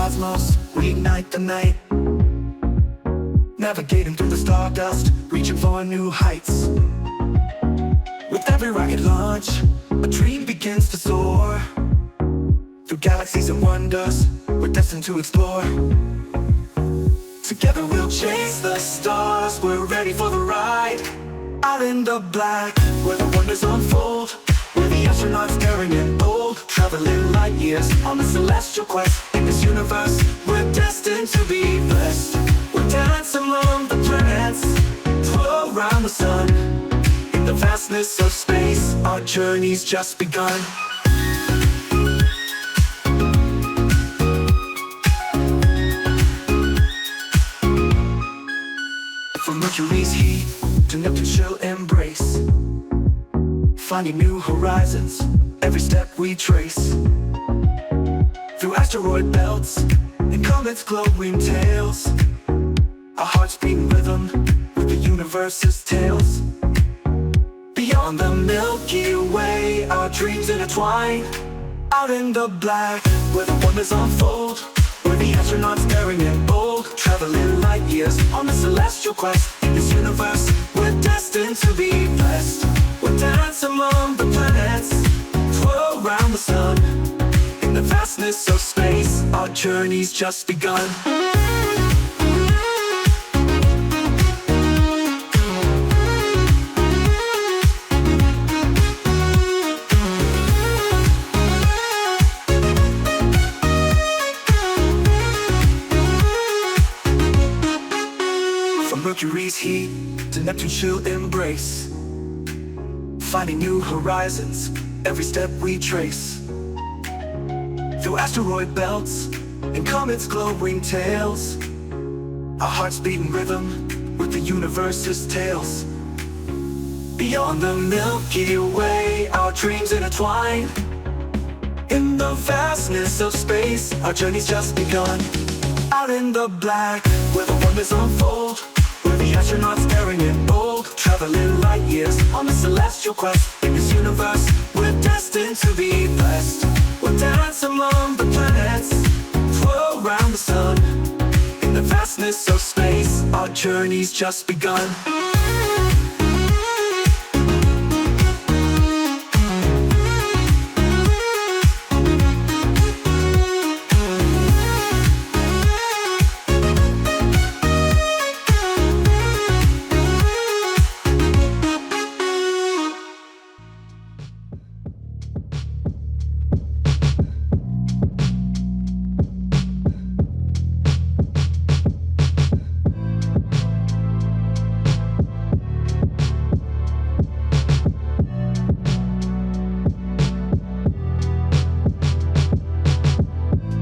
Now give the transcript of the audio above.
cosmos, we ignite the night, navigating through the stardust, reaching for new heights. With every rocket launch, a dream begins to soar. Through galaxies and wonders, we're destined to explore. Together we'll chase the stars, we're ready for the ride. Out in the black, where the wonders unfold, where the astronauts daring and bold, traveling light years on the celestial quest. In this universe, we're destined to be blessed. We'll dance among the planets, flow around the sun. In the vastness of space, our journey's just begun. From Mercury's heat to Neptune's chill embrace, finding new horizons, every step we trace. Through asteroid belts and comets' glowing tails, our hearts beat in rhythm with the universe's tales. Beyond the Milky Way, our dreams intertwine. Out in the black, where the wonders unfold, where the astronauts daring and bold, traveling light years on the celestial quest. In this universe, we're destined to be blessed. We'll dance among the planets, twirl around the sun. In the vastness of space, our journey's just begun. From Mercury's heat to Neptune's chill embrace, finding new horizons, every step we trace. Through asteroid belts and comets' glowing tails, our hearts beat in rhythm with the universe's tales. Beyond the Milky Way, our dreams intertwine. In the vastness of space, our journey's just begun. Out in the black, where the wonders unfold, where the astronauts daring and bold, traveling light years on the celestial quest. In this universe, we're destined to be blessed. We'll dance among the planets, twirl around the sun. In the vastness of space, our journey's just begun.